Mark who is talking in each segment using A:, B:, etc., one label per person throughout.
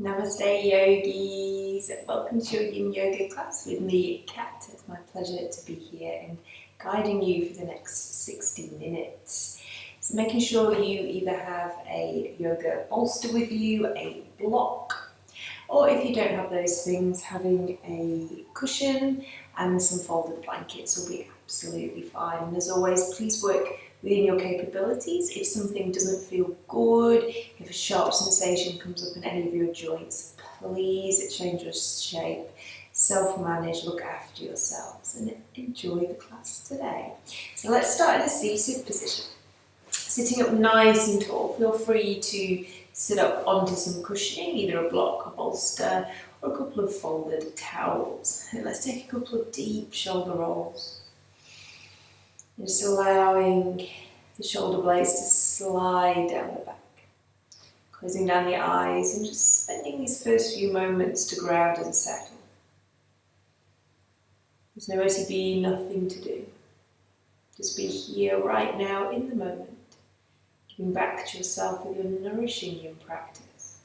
A: Namaste yogis, welcome to your Yin Yoga class with me, Kat. It's my pleasure to be here and guiding you for the next 60 minutes. So making sure you either have a yoga bolster with you, a block, or if you don't have those things, having a cushion and some folded blankets will be absolutely fine. And as always, please work within your capabilities. If something doesn't feel good, if a sharp sensation comes up in any of your joints, please change your shape, self-manage, look after yourselves and enjoy the class today. So let's start in a seated position. Sitting up nice and tall, feel free to sit up onto some cushioning, either a block, a bolster, or a couple of folded towels. And let's take a couple of deep shoulder rolls. Just allowing the shoulder blades to slide down the back. Closing down the eyes and just spending these first few moments to ground and settle. There's nowhere to be, nothing to do. Just be here right now in the moment. Giving back to yourself with your nourishing Yin practice.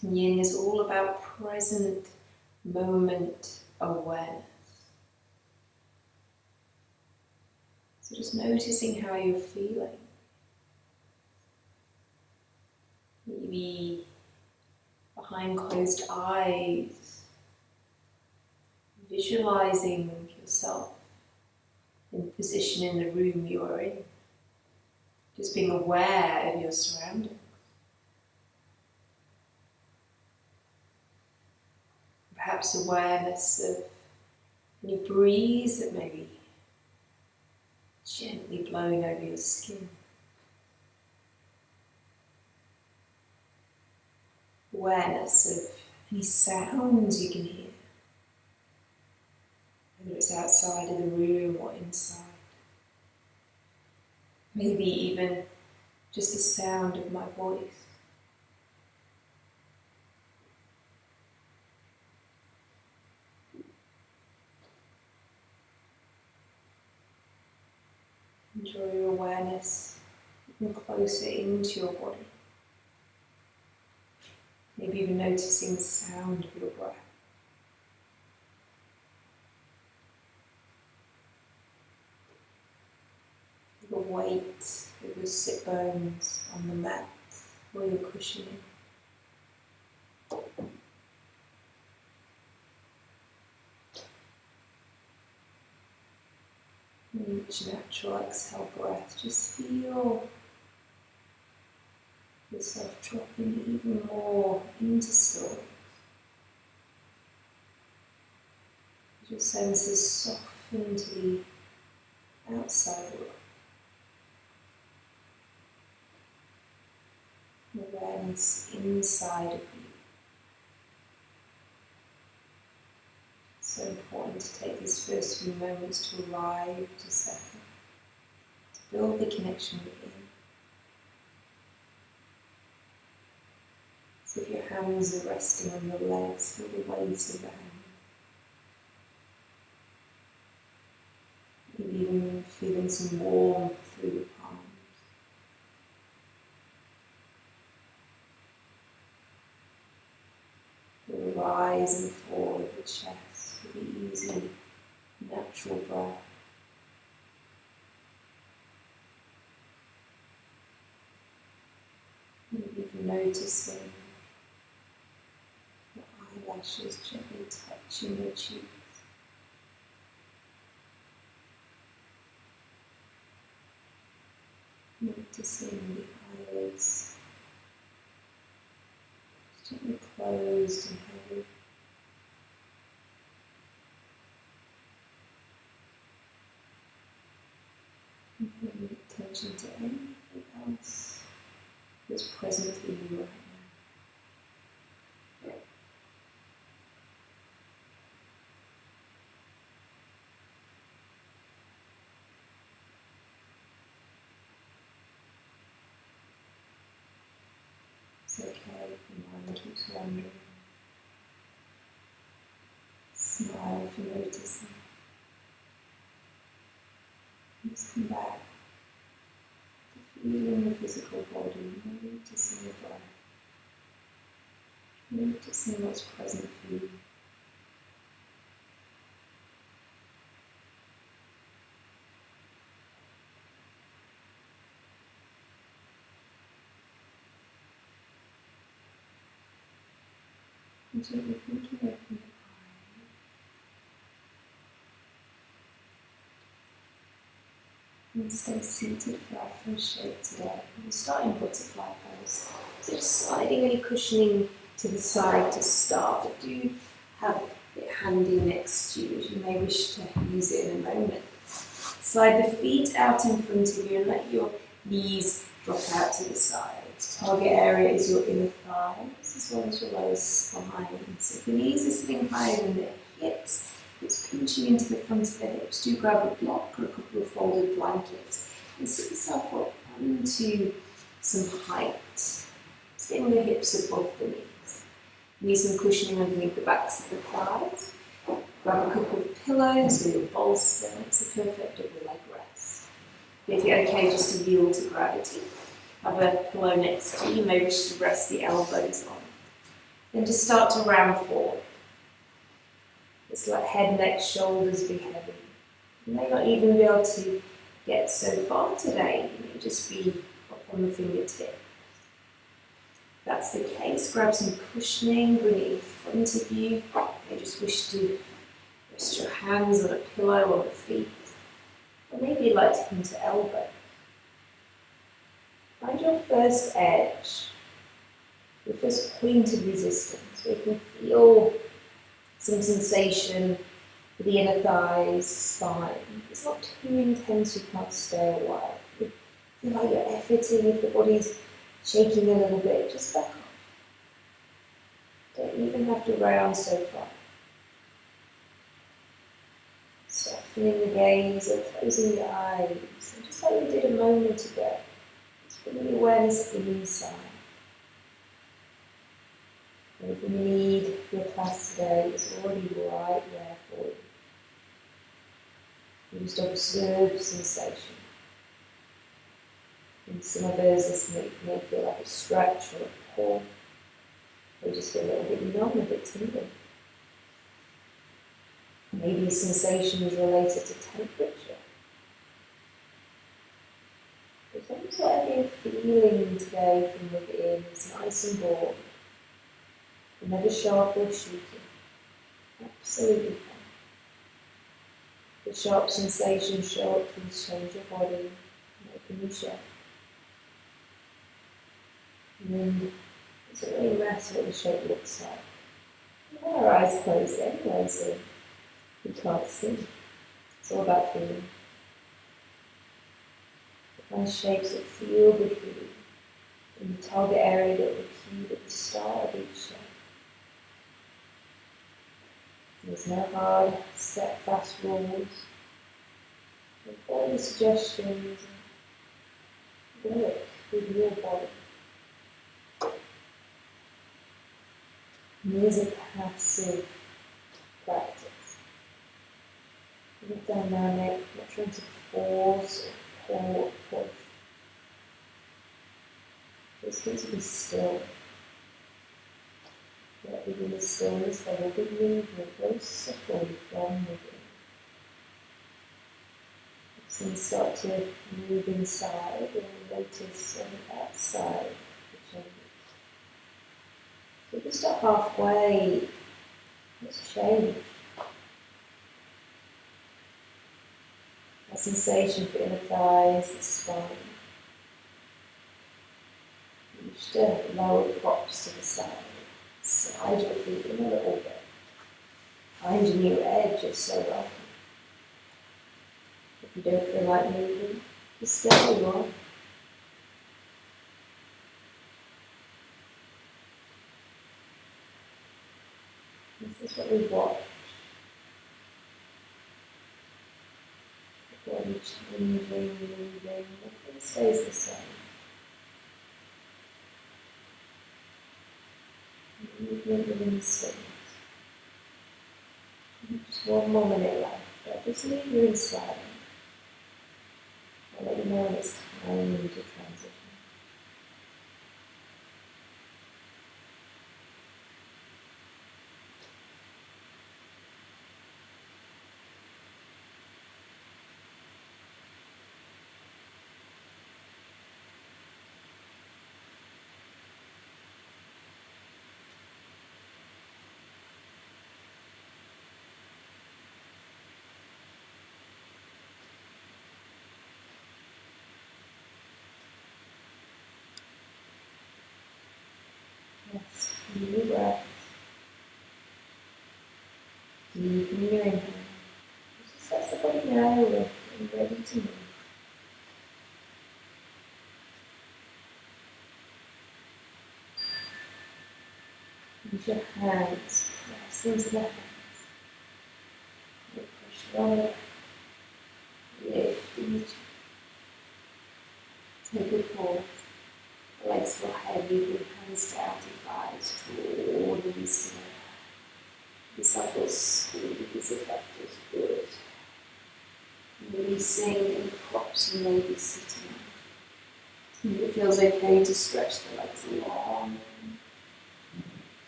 A: And Yin is all about present moment awareness. So just noticing how you're feeling. Maybe behind closed eyes, visualizing yourself in position in the room you are in. Just being aware of your surroundings. Perhaps awareness of any breeze that may be gently blowing over your skin. Awareness of any sounds you can hear, whether it's outside of the room or inside. Maybe even just the sound of my voice. Enjoy your awareness even closer into your body. Maybe even noticing the sound of your breath. The weight of your sit bones on the mat or your cushioning. And each natural exhale breath, just feel yourself dropping even more into stillness. Your senses soften to the outside world. Awareness inside of you. So important to take these first few moments to arrive, to settle, to build the connection within. So if your hands are resting on your legs, feel the weight of the hands. Maybe even feeling some warmth through your palms. Feel the rise and fall of the chest with the easy, natural breath. Maybe even noticing your eyelashes gently touching your cheeks. Noticing the eyelids gently closed and heavy. And paying attention to anything else that's present for you right now. It's okay if your mind keeps wandering. Smile if you're noticing. Just come back to feeling the physical body, noticing the breath. Noticing what's present for you. And gently blinking open your eye. And stay seated for our first shape today. We'll start in butterfly pose. So just sliding any cushioning to the side to start, but do have it handy next to you as you may wish to use it in a moment. Slide the feet out in front of you and let your knees drop out to the side. Target area is your inner thighs as well as your lower spine. So if the knees are sitting higher than the hips, it's pinching into the front of the hips. Do grab a block or a couple of folded blankets and sit yourself up onto some height. Staying the hips above the knees. Need some cushioning underneath the backs of the thighs. Grab a couple of pillows or your bolster. It's a perfect double leg rest. If you're okay just to yield to gravity, have a pillow next to you. You may wish to rest the elbows on. Then just start to round forward. Just let head, neck, shoulders be heavy. You may not even be able to get so far today. You may just be up on the fingertips. If that's the case, grab some cushioning, bring it in front of you. You may just wish to rest your hands on a pillow or the feet. Or maybe you'd like to come to elbow. Find your first edge, your first point of resistance, where you can feel some sensation for the inner thighs, spine. It's not too intense, you can't stay a while. You feel like you're efforting, if the body's shaking a little bit, just back off. Don't even have to round so far. Softening the gaze or closing your eyes, and just like we did a moment ago, just bring the awareness inside. Everything you need for your class today is already right there for you. You just observe sensation. In some of those, this may feel like a stretch or a pull, or just feel a little bit numb, a bit tingling. Maybe sensation is related to temperature. As long as whatever you're feeling today from within is nice and broad, never sharp or shooting, absolutely fine. The sharp sensations show up, please change your body and open your shape. And it doesn't really matter what the shape looks like. We have our eyes closed anyway, so we can't see. It's all about feeling. Find shapes that feel good for you in the target area that repeat at the start of each shape. There's no hard, set, fast rules. And follow the suggestions and work with your body. And this is a passive practice. Not dynamic, not trying to force or pull or push. Just need to be still. Yet within the stillness there will be movement, very subtle from within. So you start to move inside and notice on the outside the changes. So if you start halfway, let's change. A sensation for inner thighs, the spine. You just lower the props to the side. Slide your feet in a little bit. Find a new edge, you're so welcome. If you don't feel like moving, just stay where you are. This is what we watch. The body changing, moving, nothing stays the same. Movement within the stillness. Just one more minute left. I'll just leave you in silence. I'll let you know when it's time to transition. Deepening your inhale. Just let the body know we're ready to move. Use your hands, press into the hands. You push right, lift in the chest. Take a pause. The legs feel heavy, with hands down to thighs, draw the knees together. This up will squeeze if that feels good. Releasing any props you may be sitting on. If it feels okay to stretch the legs long,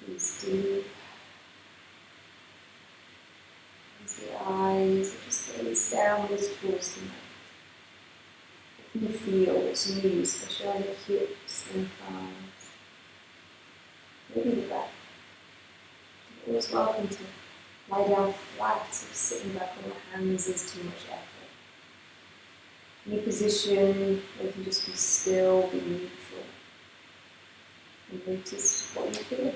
A: breathe deep. As the eyes just gaze downwards towards the neck. You feel what's new, especially on the hips and thighs. Maybe the back. You're always welcome to lie down flat if sitting back on the hands is too much effort. Any position where you can just be still, be neutral. And notice what you feel.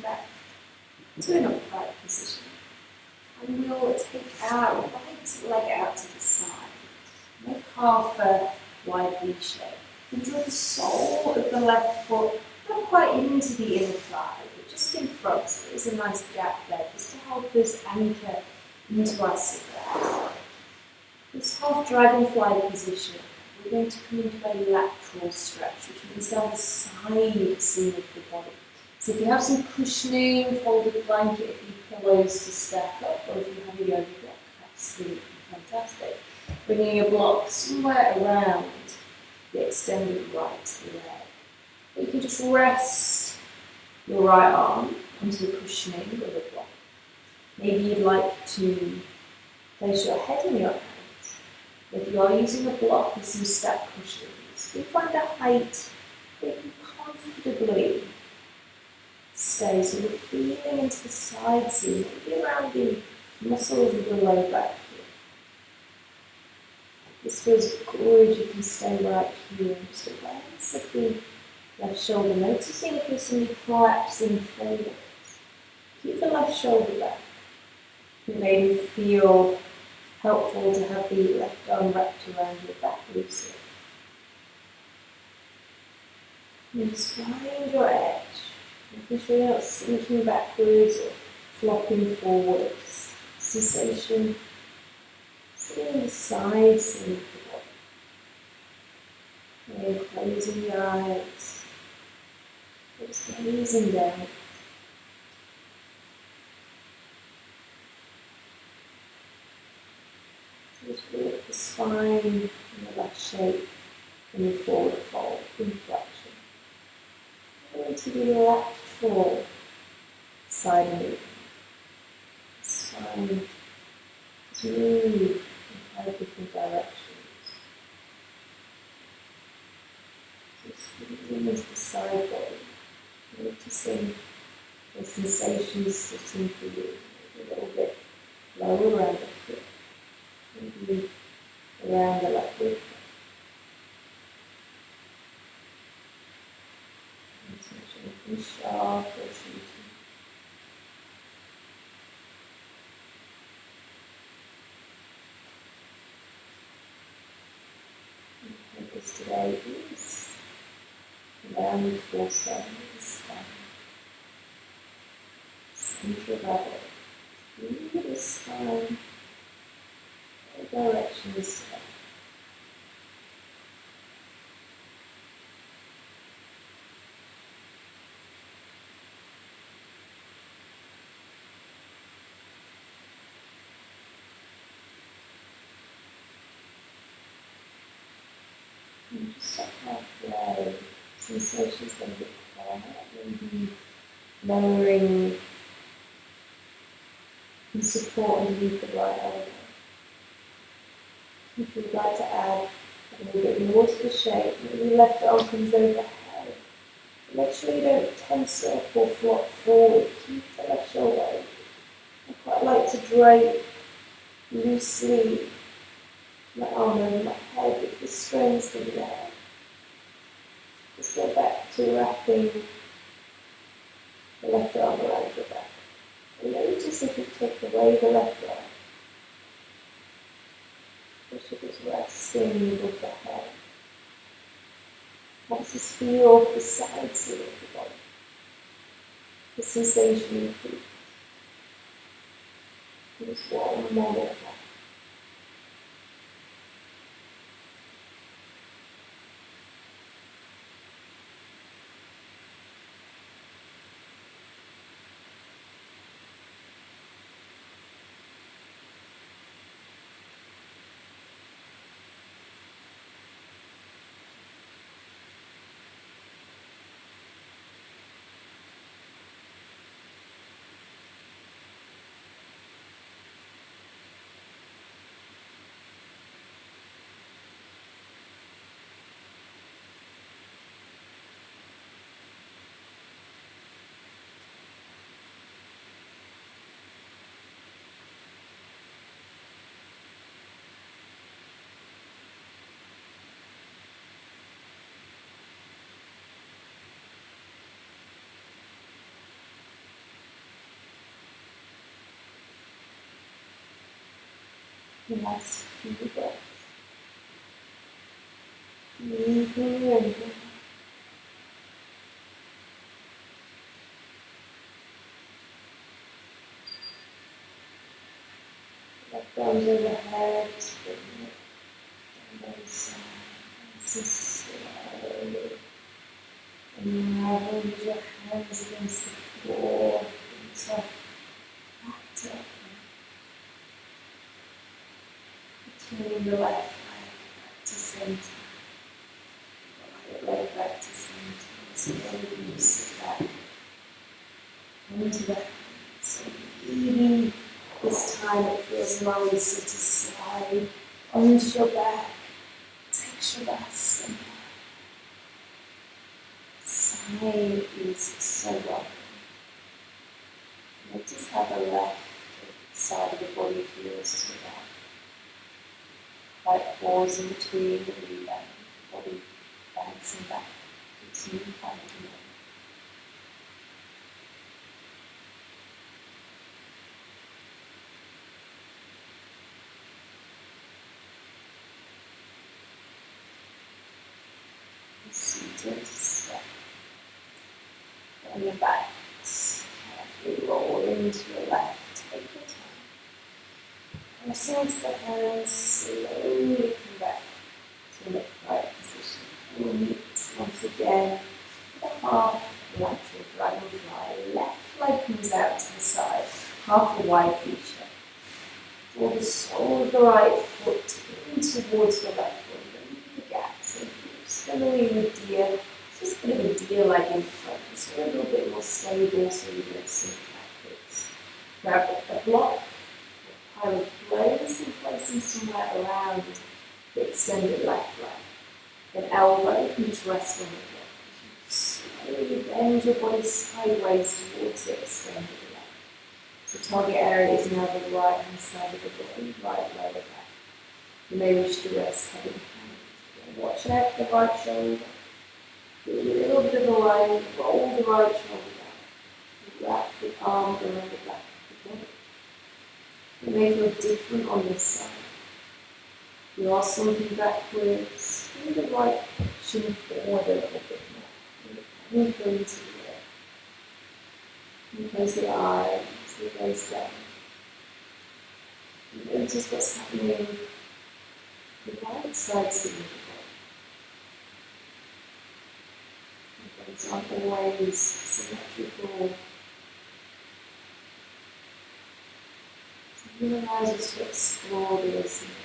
A: Back to an upright position. And we'll take our right leg out to the side. Make half a wide V shape. And draw the sole of the left foot not quite into the inner thigh, but just in front. So there's a nice gap there, just to help us anchor into our sit-bones. This half dragonfly position, we're going to come into a lateral stretch, which means down the side seam of the body. So if you have some cushioning, folded blanket, if you pillows to stack up, or if you have a yoga block, absolutely fantastic. Bringing your block somewhere around the extended right leg. But you can just rest your right arm onto the cushioning of the block. Maybe you'd like to place your head in your hands. If you are using a block with some step cushions, you find a height that you can comfortably stay, so we're feeling into the side seam, maybe around the muscles of the low back here. This feels good, you can stay right here, just awareness of the left shoulder, noticing if there's any collapsing forwards. Keep the left shoulder back. It may feel helpful to have the left arm wrapped around your back loosely. And just find your edge. Making sure you're not sinking backwards or flopping forwards. Sensation sitting in the side seam of the body. And closing your eyes. Just gazing down. Just lift the spine in the left shape and the forward fold in flexion. To the lateral side movement. Spine to move in 5 different directions. Just feeling into the side body. Noticing the sensations sitting for you. Maybe a little bit lower around the hip. Maybe around the left hip. Sharp or shooting. And focus today is around the torso and the spine. Center of our body. Through the spine, all directions today. And just up halfway, sensations going to be quiet, maybe lowering the support underneath the right elbow. If you'd like to add a little bit more to the shape, maybe the left arm comes overhead. Make sure you don't tense up or flop forward. Keep the left shoulder open. quite like to drape loosely my arm and my head if the strain's in there. Just go back to wrapping the left arm around your back. And notice if you take away the left arm, especially just resting with the head. How does this feel off the sides of the body? The sensation in the feet. Just one more like that. Last few breaths. Deeply and left arms overhead, bring it down by the side. So slowly unravel your hands against the floor. Bring yourself back up. Turning the left leg back to center, the right leg back to center. So then you sit back onto the hands. So really, this time it feels nicer to slide onto your back. Take Shavasana. Side is so welcome. Notice how the left side of the body feels to the back. Like pause in between the rebound, body bouncing back. It's new kind of movement. Seated step. On your backs, carefully roll into your left. Take your time. Press into the hands, slowly come back to an upright position. And we'll meet once again with a half lateral dragonfly. Left leg comes out to the side, half a wide feature. Draw the sole of the right foot in towards the left foot. Leave the gap. So if you're just going to leave a deer, just a bit of a deer leg in front. So we're a little bit more stable so you don't sink backwards. Grab a block, a pile of clothes, and place them somewhere around the extended left leg. An elbow can just rest on the block. Slowly bend your body sideways towards the extended leg. So target area is now the right hand side of the body, right lower back. You may wish to rest head in hand. Watch out for the right shoulder. Do a little bit of a line, roll the right shoulder down. Wrap the arm around the back of the body. You may feel different on this side. You are slumping backwards. Bring the right shin forward a little bit more. Anchor into the earth. And close the eyes, the gaze down. And notice what's happening the right side side of the body. Things aren't always symmetrical. So it allows us to explore the asymmetry.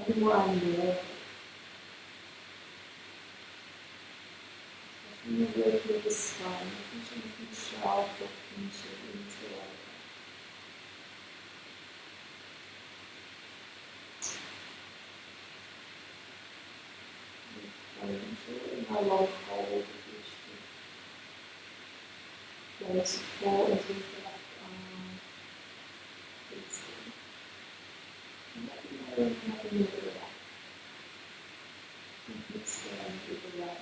A: Maybe more angular. Especially when you work with the spine, making sure you can sharp or pinch it into the right. How long hold of your support into the left let me know if you have a little of that. You can extend either way.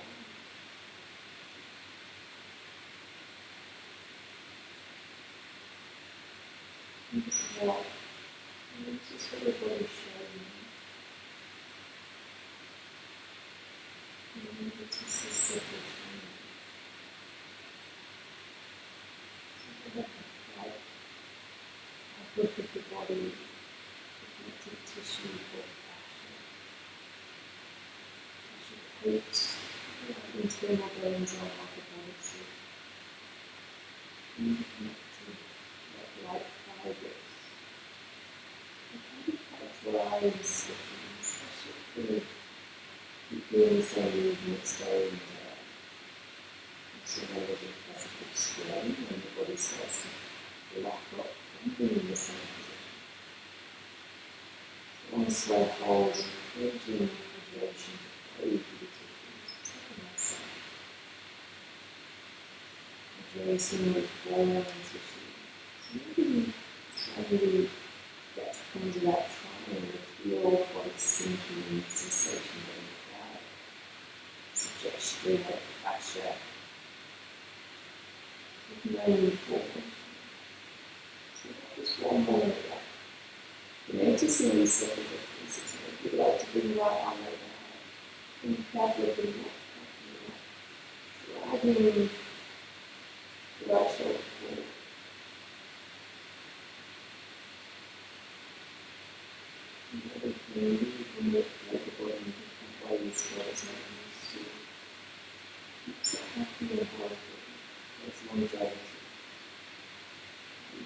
A: And just walk. And just let your body show you. And it's just a simple thing. So like I've looked at the body, the connective tissue for fascia coats, internal bones all of the body, so connected like fibers. It can be quite dry and sticky, especially if you're doing the same movements day in day out. So there will be physical strain when the body starts to lock up from being in the same position. So one slow pause, encouraging the hydration to flow through the tissues, just like a massage. Hydration with forearm tissue. So maybe you slowly get to come to that triangle with your body sinking sensation going down. Suggestion of fascia. Moving forward. So just one more area. Noticing these subtle differences. If you'd like to bring the right arm overhead, and carefully bring that, dragging the right shoulder forward. And everything you can manipulate the body in different ways where it's not used to. Keeps it happy and healthy. There's longevity.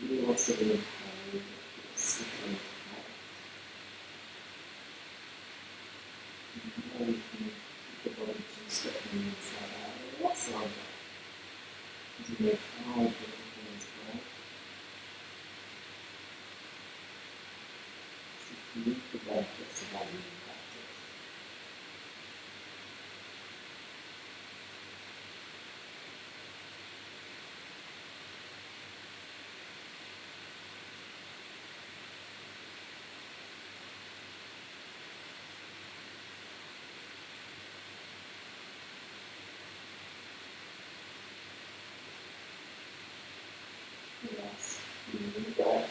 A: You also be in pain, sticking out. And you can keep the body juiced up from the inside out. Less longer. As you may try different things well. So you keep the benefits of that new practice. Yes, deep breath.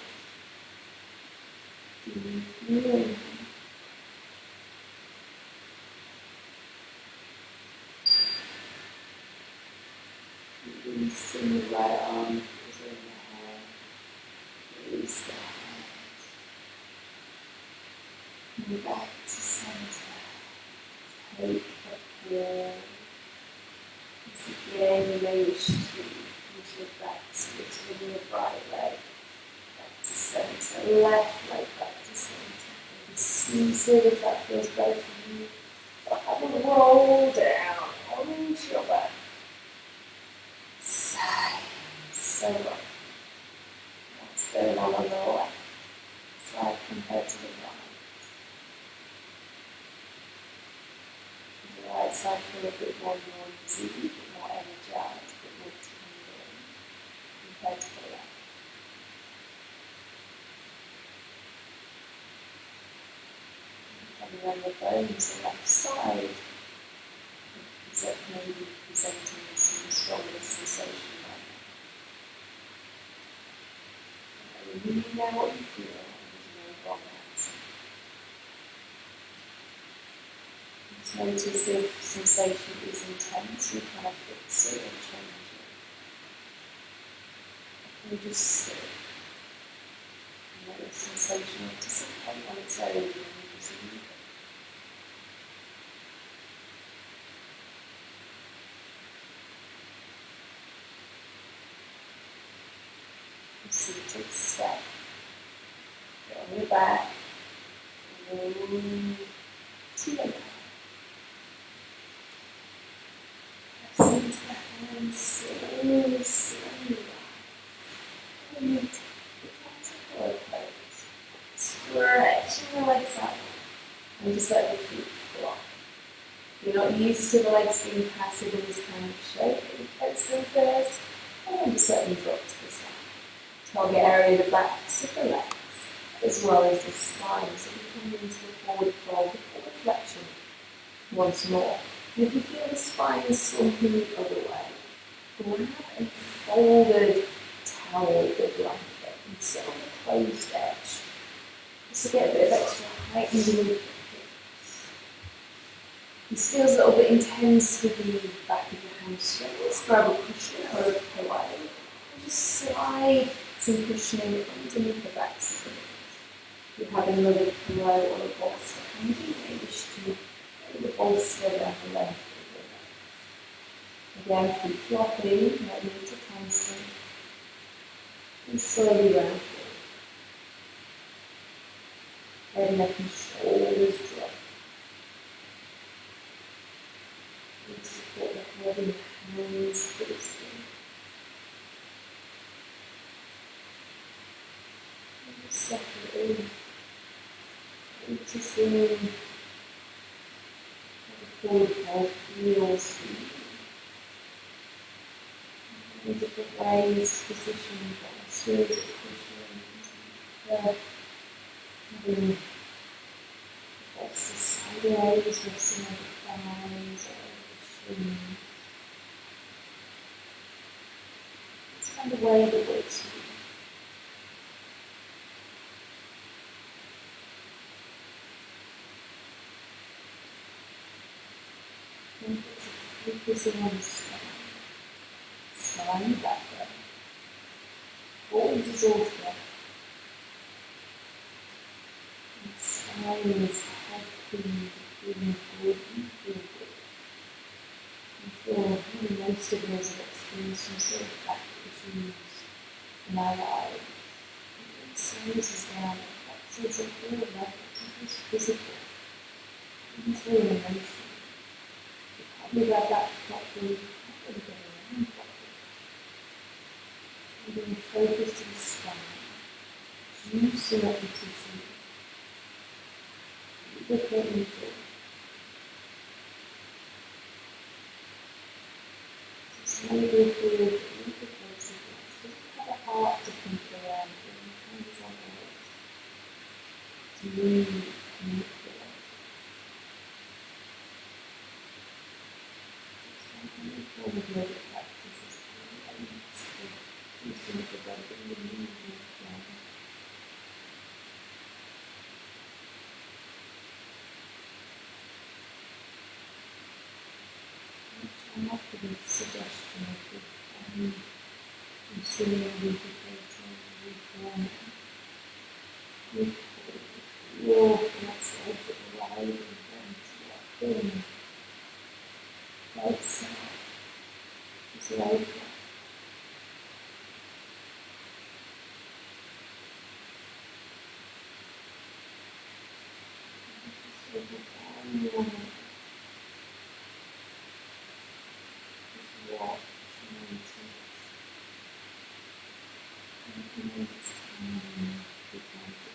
A: Deep inhale. Releasing the right arm goes over the head. Release the head. Move back to center. Take a pause. Once again, you may wish to use your back split with your right leg. Back to center. Left leg back to center. Maybe squeeze it if that feels better for you. Or have a roll down onto your back. Side. So long. What's going on the left side compared to the right? The right side feel a bit more noisy, a bit more energized, a bit more tingling compared to the left. And then the bones on the left side may be presenting some stronger sensation right now. And you know what you feel and you know what that's. Notice if sensation is intense, you kind of fix it and change it. And just sit. And let the sensation dissipate on its own and you just leave it. So you take a step. Get on your back. Move to your left. Into the hands, slowly, slowly rise. And put that to close. Stretching the legs up. And just let the feet flop. You're not used to the legs being passive in this kind of shape. You place them first, and then just let them drop to the side. Target area of the backs of the legs. as well as the spine. So we come into a forward fold before flexion once more. And if you feel the spine is slumping the other way, grab a folded towel or blanket and sit on the closed edge. Just to get a bit of extra height underneath the hips. This feels a little bit intense with the back of your hamstrings. Grab a cushion or a pillow and just slide some cushioning underneath the backs of the knees. If you have another pillow or a bolster, and you may wish to bring the bolster down the length of your neck. Again, feet flopping, not need to cancel. And slowly round forward. Head, neck and shoulders drop. And support the head and the hands to the skin. And just settle in. Noticing how the forward fold feels for you. In different ways, position bolsters, cushions, having the bolster sideways, resting on the thighs or the shin. It's kind of way that works for you. And focusing on the spine background. Hold is all together. And the spine is helping feeling good and feel good. I'm sure most of us have experienced some sort of back issues in our lives. And slows us down, affects us at all levels, not just physical, even through an emotion. You got that properly, you get around properly. And then focus to the spine. Juicing up the tissue. Lubricating it. So slowly feel the lubrication. Just have a heart to think around. Hands on it. To really connect. All the yoga practices to loosen up the body and move it down. Try not to be suggestion of the body concealing, lubricating, reforming. Feel that's edge of the line and then walk in. Right side. Just like that. Just over one moment. Just watch and notice. And the next time you come to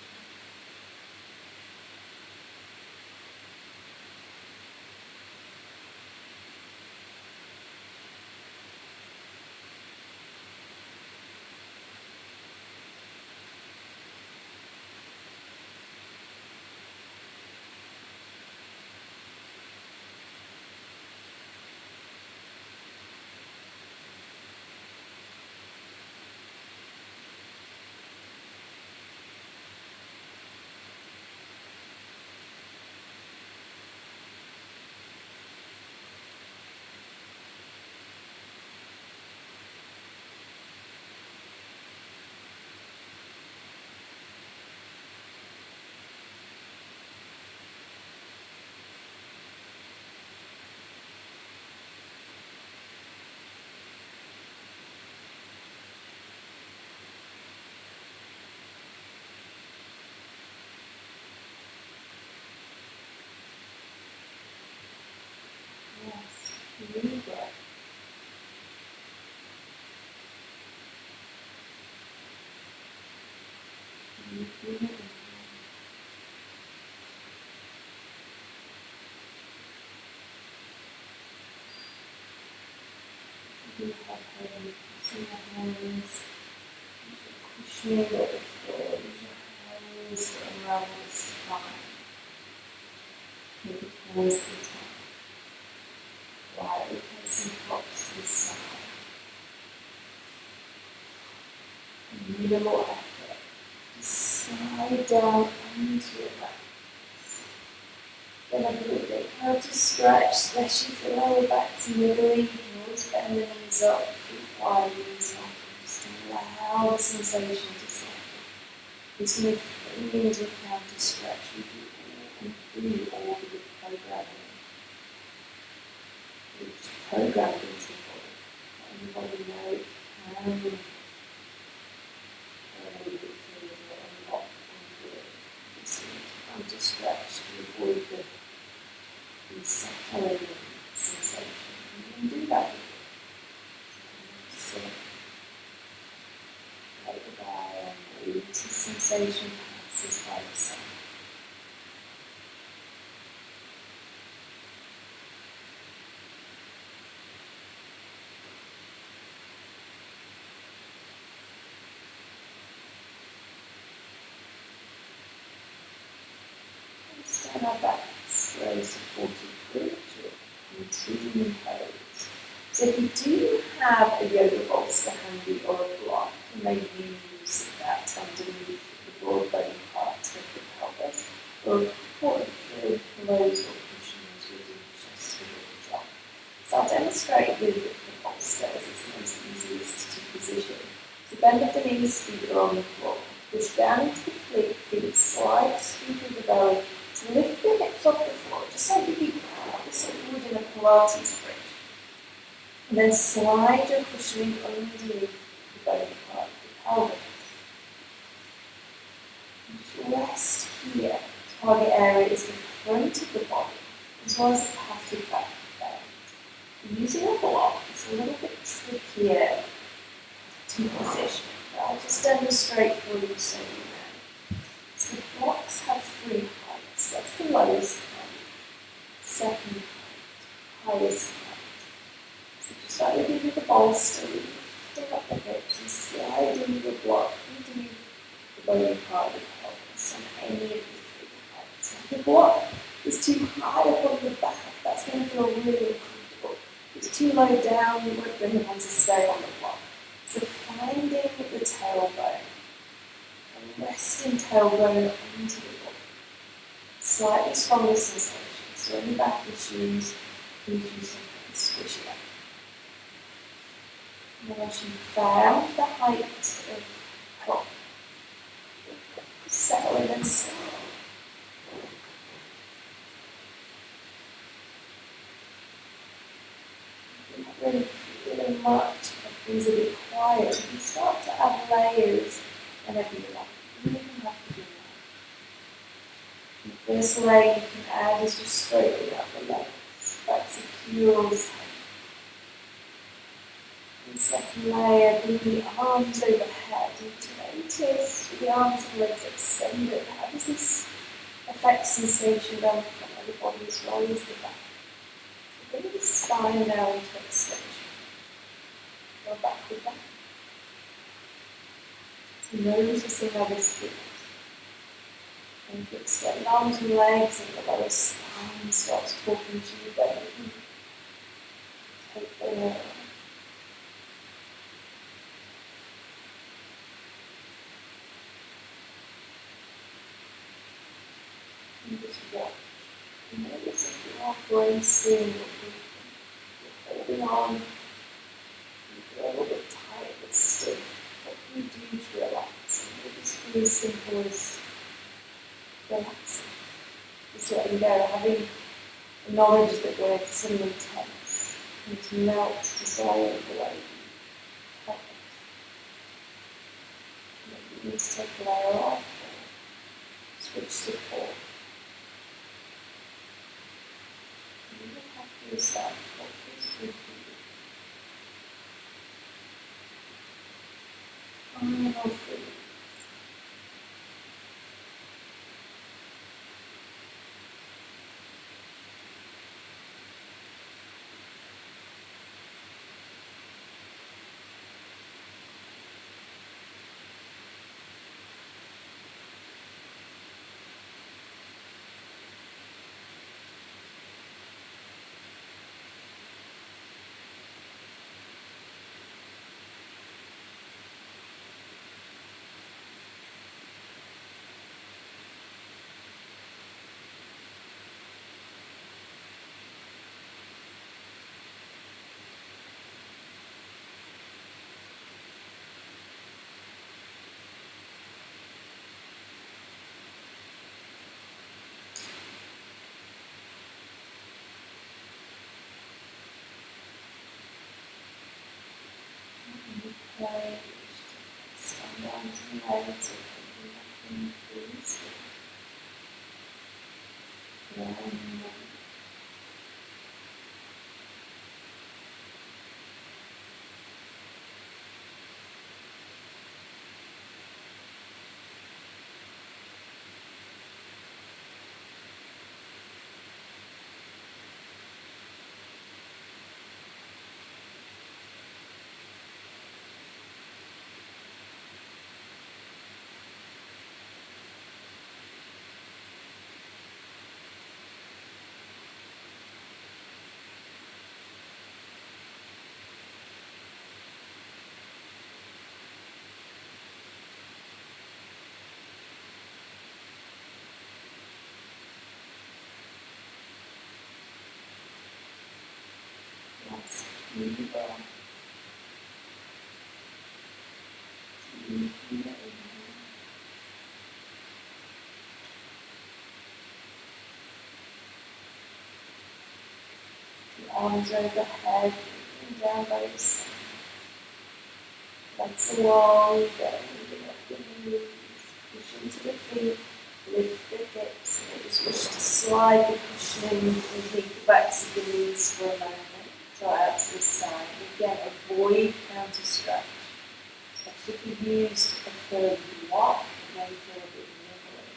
A: New breath. You feel it. You have heavy pressing your hands, cushioning over the floor, use your hands. pause to unravel the spine. Take a pause at the top. Lightly placing props to the side. Minimal effort. Just slide down onto your back. Then a little bit. How to stretch, especially if the lower back's niggly. You can always bend the knees up, feet wide, knees up. Just allow the sensation to settle. This move means we can have to stretch with you and do all the good programming. We just program into the body. Anybody know it can a little bit feel a lot and good. Just need to stretch to avoid the settling sensation. You can do that with it. So, let the body and move to sensation passes by the side. Stand our backs, very supported bridge or continuing pose. So if you do have a yoga bolster handy or a block, you may use that underneath the broad body parts of the pelvis, or a couple of the pillows or cushions within just a little drop. So I'll demonstrate with the bolster as it's the most easiest to position. So bend at the knees, feet are on the floor. Push down into the feet, slide, scoop through the belly, to lift the hips off the floor, just like you would in a Pilates bridge. And then slide your cushioning underneath the body part of the pelvis. And just rest here. Target area is the front of the body, as well as the passive back bend. Using a block, it's a little bit trickier to position, but I'll just demonstrate for you so you know. So the blocks have 3 heights. That's the lowest height, second height, highest height. So just like we did with the bolster, we lift up the hips and slide into the block into the bony part of the pelvis on any of the 3 heights. If the block is too high up on the back, that's going to feel really uncomfortable. If it's too low down, you won't really want to stay on the block. So finding the tailbone and resting tailbone into the block. Slightly stronger sensation. So any back issues, you do something squishy up. And once you've found the height of block, settle in and settle. If you're not really feeling much, if things are a bit quiet, you can start to add layers whenever you like. You don't even have to do that. The first layer you can add is just straightening up the legs. That secures. And second layer, bring the arms overhead. And notice with the arms and legs extended, how does this affect sensation down the front of the body as well as the back? Bring the spine now into extension. Go back with that. So noticing how this feels. And if you extend arms and legs and the lower spine starts talking to you, then you can take the air. And just watch. And notice if you are bracing or holding on, you feel a little bit tight but stiff. What can you do to relax? And it just be as simple as relaxing. Just letting go, having the knowledge that we're suddenly tense and to melt, dissolve away. Perfect. Maybe you need to take a layer off or switch support. You don't have to decide what feels good for you. Final food. legs or coming back in, please. Yes, really well. Arms overhead, looking down by your side. Legs along, moving up the knees, push into the feet, lift the hips, and I just wish to slide the cushioning underneath the backs of the knees for a moment. Try out to the side. Again, avoid counter stretch. Especially if you use a third block, it may feel a bit niggling.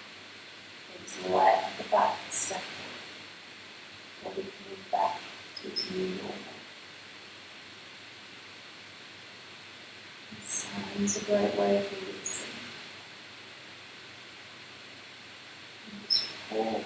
A: Just let the back settle. Body coming back to its new normal. Sign's a great way of releasing. And just hold.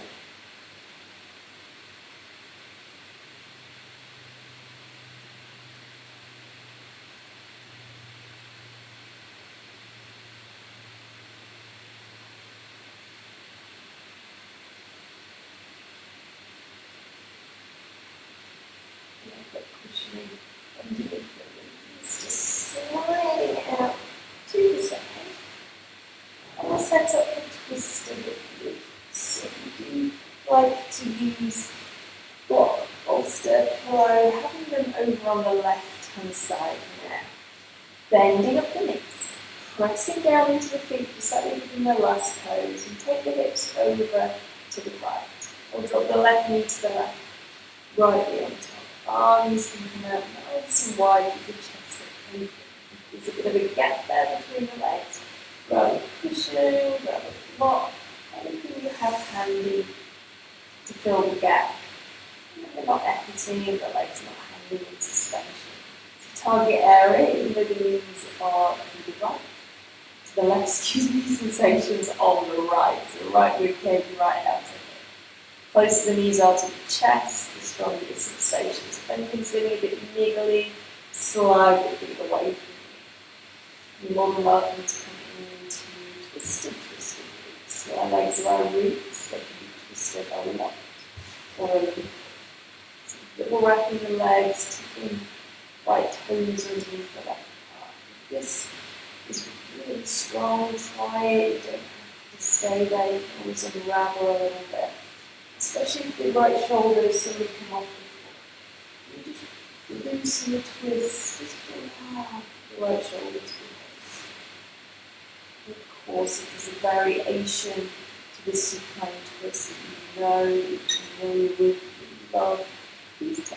A: That cushioning underneath the knees, just sliding out to the side. And we'll set up for twisting the glutes. So if you do like to use block, bolster, pillow, having them over on the left hand side now. Bending up the knees, pressing down into the feet just like we did in the last pose, and take the hips over to the right. Or drop the left knee to the left, right on top. Arms can come out nice and wide with the chest open. There's a bit of a gap there between the legs. Grab a cushion, grab a block, anything you have handy to fill the gap. They're not efforting, the legs not hanging in suspension. Target area, even though the knees are to the right, to the left, sensations on the right. So right rib cage, right outer hip. Close the knees are to the chest, the stronger the sensations. If anything's feeling a bit niggly, slide the feet away from you. You're more than welcome to come into twisted glutes. So our legs are our roots, they can be twisted a lot or a little. So little wrapping the legs, taking right toes underneath the left arm. If this is really strong, try it. You don't have to stay there. You can always unravel a little bit. Especially if the right shoulder is suddenly come off the floor. You just loosen the twist. Just allow the right shoulder to be. Of course, if there's a variation to this supine twist that you know, you can really, really love, please take it.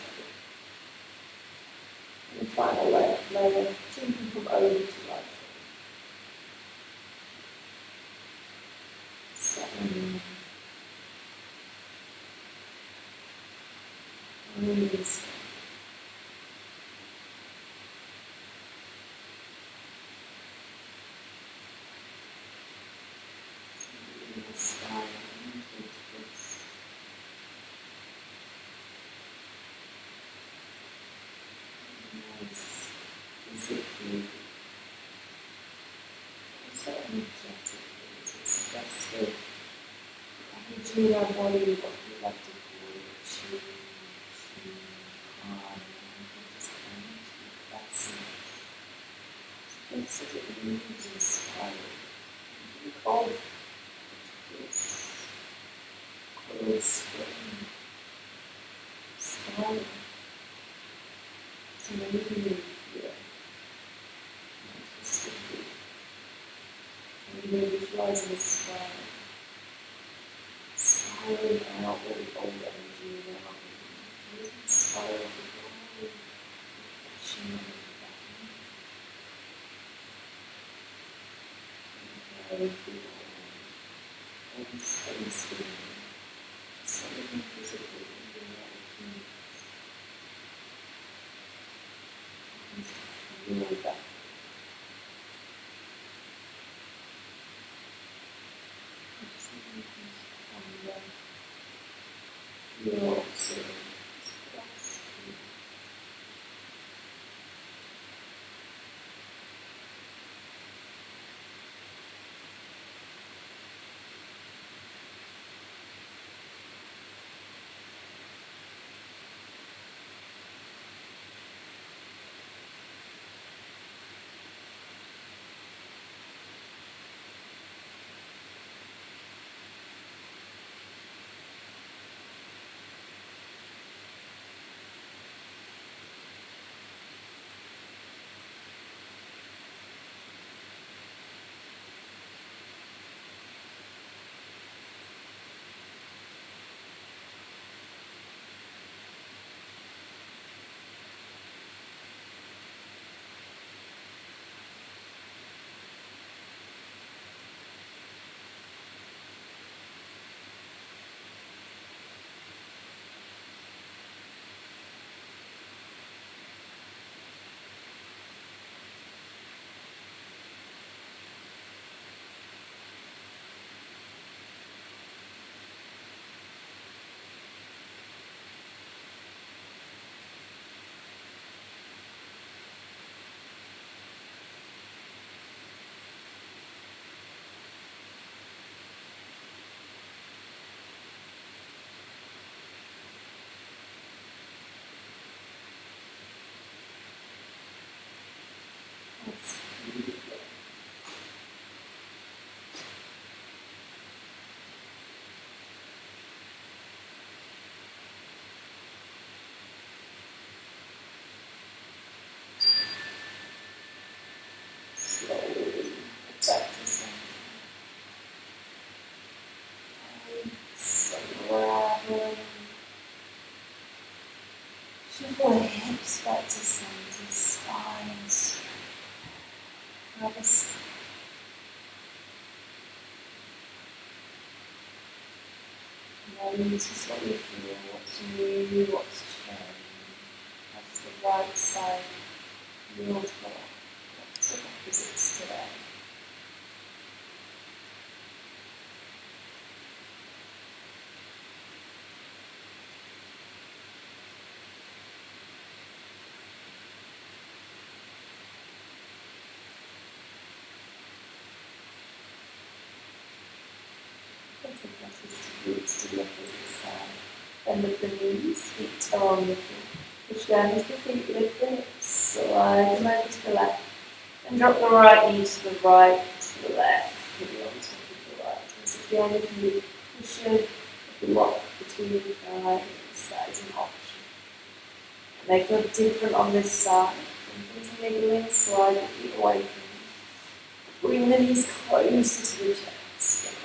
A: And final layer, jumping from over to right shoulder. 7. Release. Spine into twist. Nice. Physically. Also energetically. It's suggestive energy in our body, what we like to call it, chi, calm, just energy, blessings. Suggestive it moves inspired. You can call it twist, coil spring, spine. So maybe here, twisted feet. rise and swell. Spiraling out all the old energy around you. Using the spiral of the body, refreshing the body. Inhaling through the body. And space within you. Something visible in your life. Feel that. You're observing this breath. That's beautiful. Slowly back to center. Unraveling. Shuffle the hips back to center, spine straight. Other side. Notice what you feel, what's new, what's changed. That's the right side feel for lots of opposites today. Take practice to roots to the opposite side. Bend at the knees, feet are on the floor. Push down as the feet lift the hips, slide them over to the left. And drop the right knee to the right, to the left, maybe on top of the right. Once again, if you push a block between the thighs, that is an option. And they feel different on this side. Intermittently slide the feet away from you. Bring the knees closer to the chest.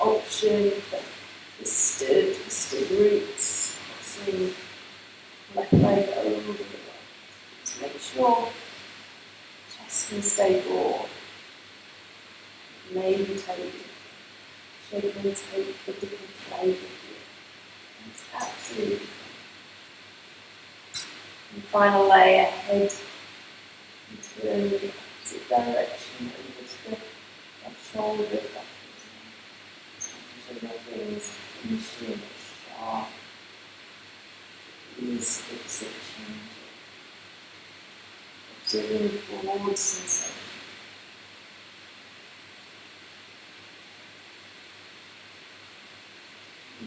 A: An option for twisted roots. Crossing left leg over the right. Just make sure chest can stay broad. Maybe take shape and take a different flavour here. It's absolutely fine. And final layer, head into the opposite direction, over to the left shoulder, back to the nothing's finishing sharp. Ease fix it, change it. Observing the broad sensation.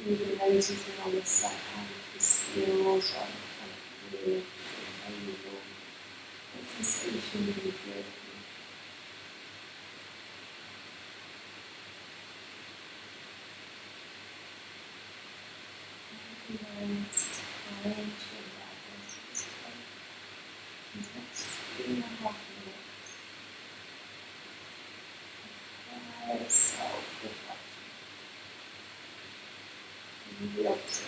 A: Even noticing on the side how the skills on the front ribs and navel. What sensation do you feel? It's time to allow this to take these next 3.5 minutes. Apply self-reflection. and the opposite.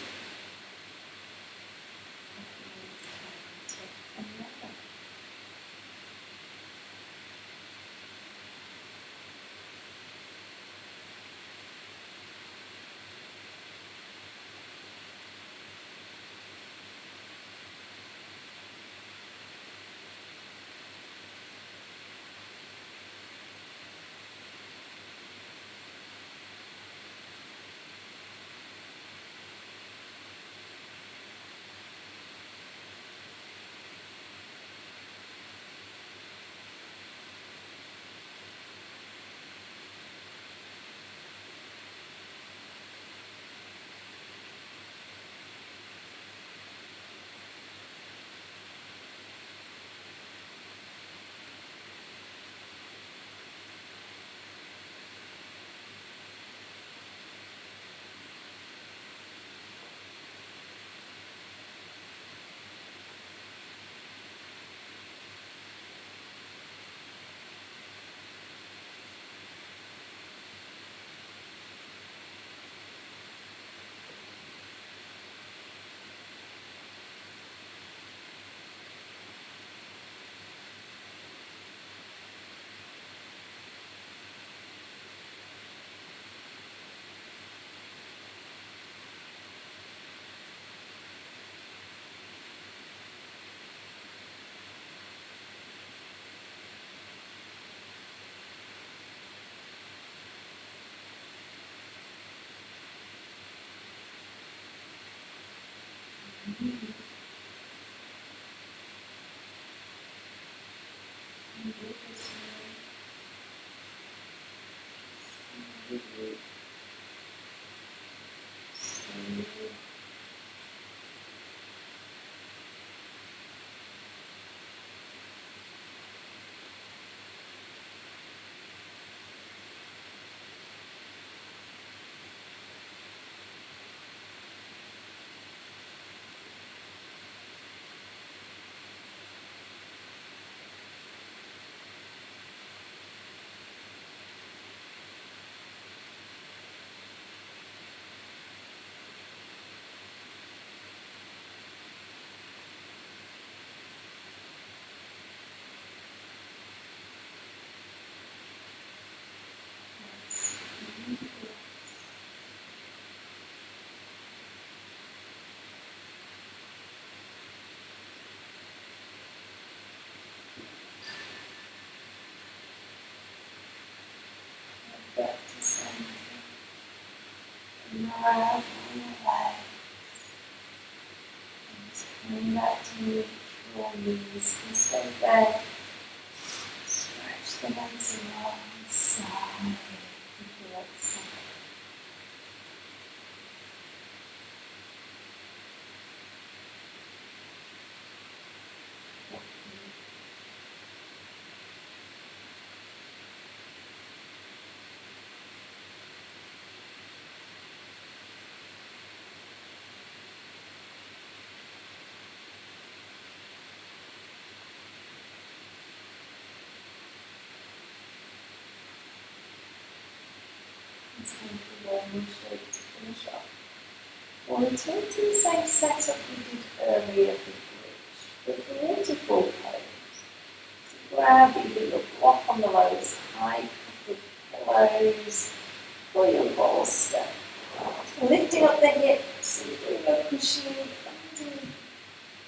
A: Back to center. And around on your legs. And coming back to neutral knees. And stay there. Stretch the legs alongside. Into that side. It's time for one more shape to finish off. We'll return to the same setup we did earlier for bridge, but for waterfall pose. So grab either your block on the lowest height, couple of pillows, or your bolster. Lifting up the hips and doing a pushing bending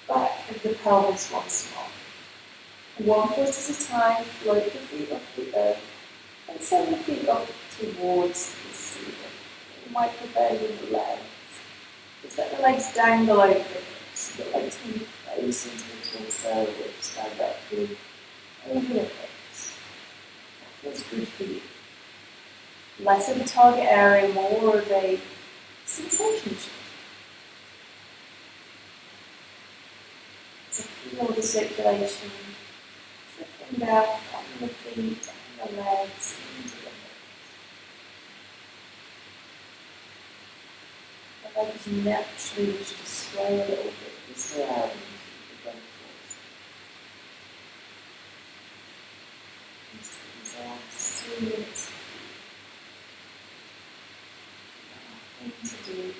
A: back of the pelvis once more. One foot at a time, float the feet off the earth and send the feet up towards the ceiling. You might prepare your legs. Just let the legs dangle over the hips. The legs can be close into the torso, hips directly over the hips. That feels good for you. Less of a target area, more of a sensation shift. So feel the circulation trickling down from the feet and the legs into the hips. The legs naturally wish to sway a little bit, just allow them to go forward. These last 3 minutes, nothing to do.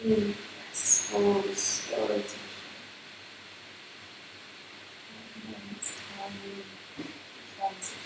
A: Deep breaths for restorative. And then it's time to transition.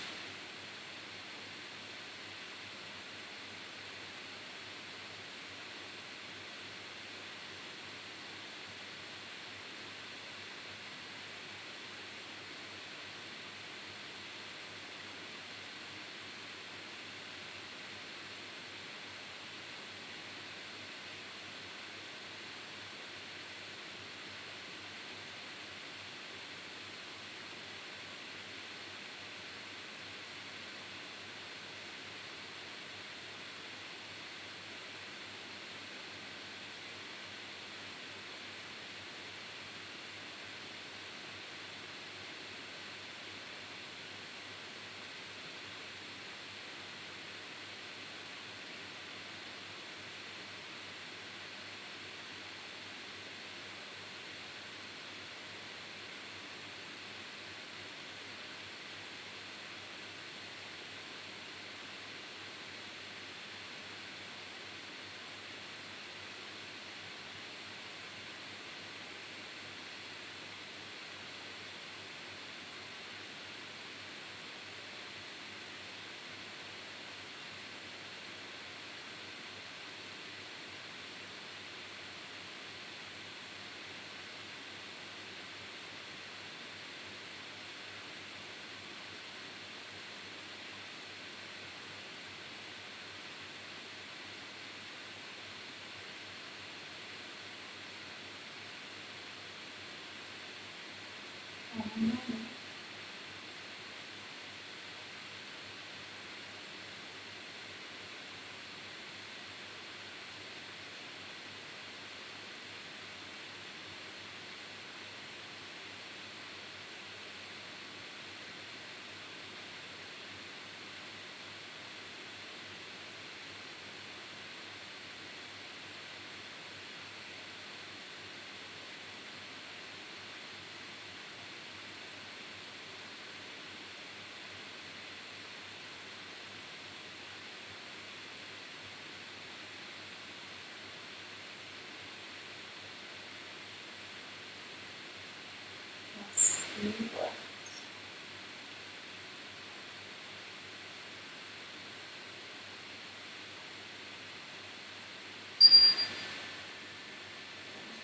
A: Deep breaths.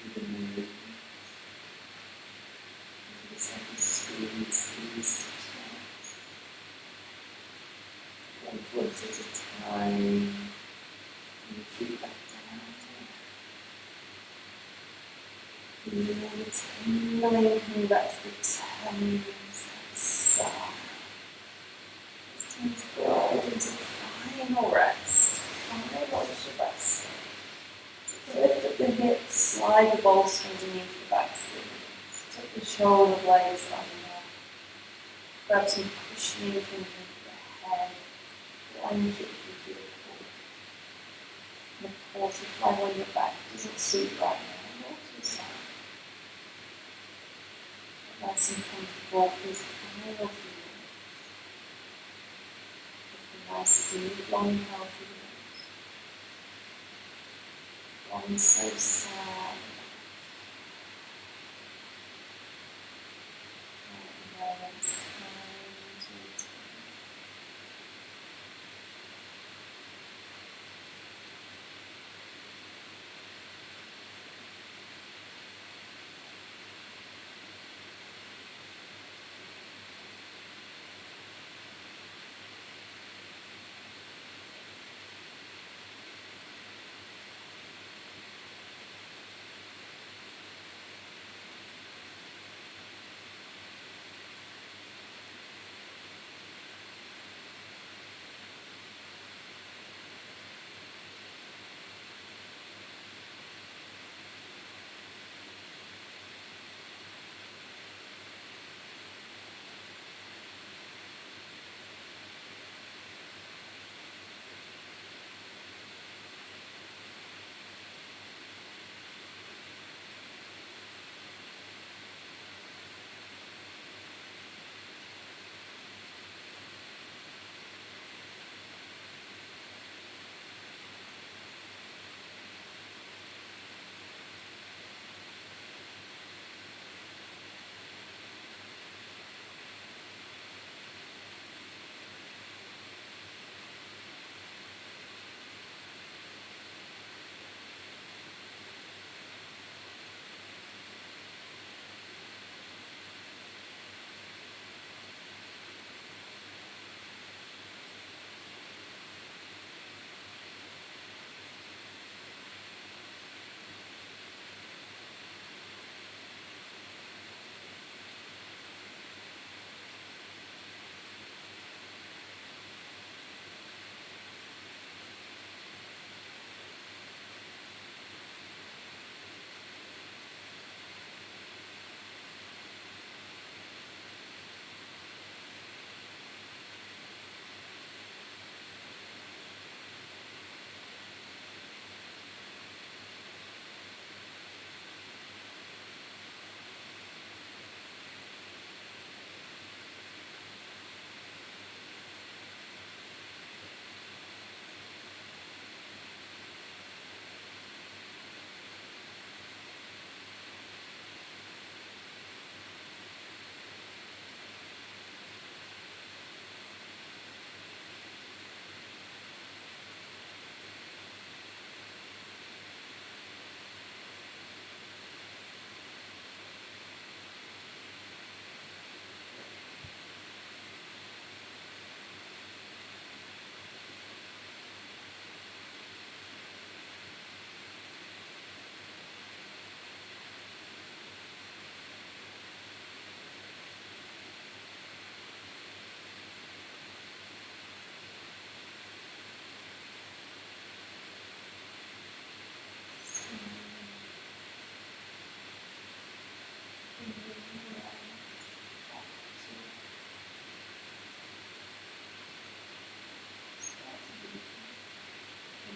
A: Into the knees. Into the second squeeze, these chest. 1 foot at a time. And your feet back down. Exhaling, coming back to the toes, side. It's time to glide into final rest. Final rest. So lift up the hips, slide the bolster underneath the back sleeves. Tuck the shoulder blades under. Grab some cushioning from the head. Lunge it if you feel cool. And of course, if lying on your back doesn't suit right now, roll to the side. Nice and comfortable, please final feelings. Take a nice deep, long, healthy breath. One so sad. And then it's time to return.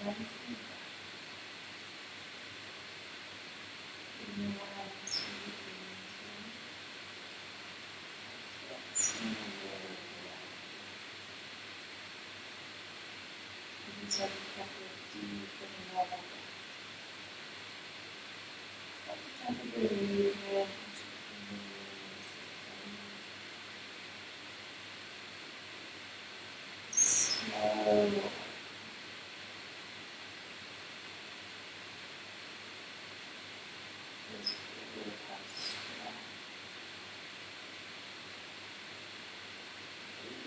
A: Take a couple of deep inhales. Have a breathing movement. Slow.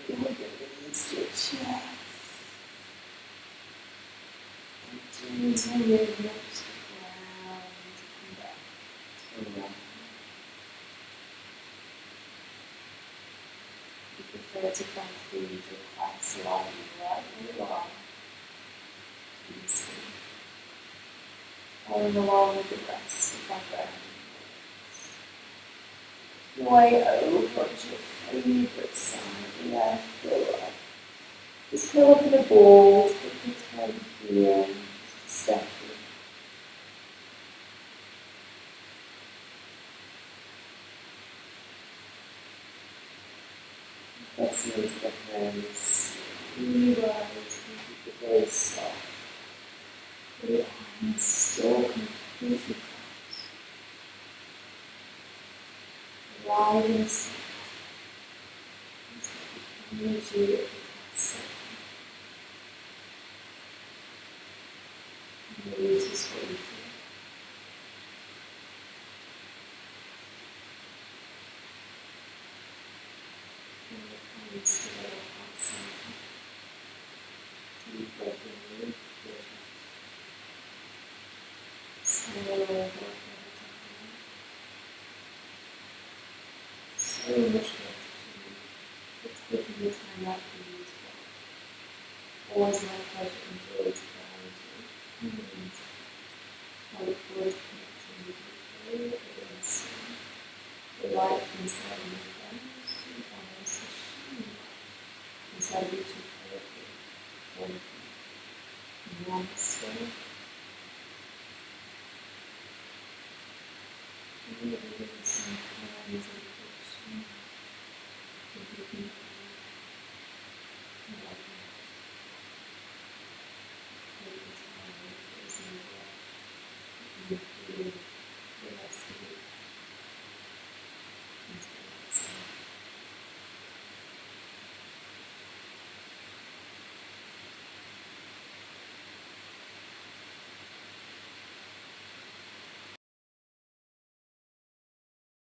A: Release your chest. Gentle movement to the ground. Come back to the you prefer to conclude your class lying right where you are, easily. Following along with the rest of my breath. Way over to your favourite side, left or right. Just curl up in a ball, take your time here, just a second. Pressing into the hands, really rise, keep it very soft. Your hands still completely closed. Wide inside. Energy of the second. Notice what you feel. And your hands together heart center. Deep breath in, deep breath. Slow breath out. So much more to do. It's taking the time out for you as well. Always my pleasure, enjoy to guide you. I look forward to connecting with you again soon. The light inside of your friends and eyes is shining inside of you too powerful. Namaste.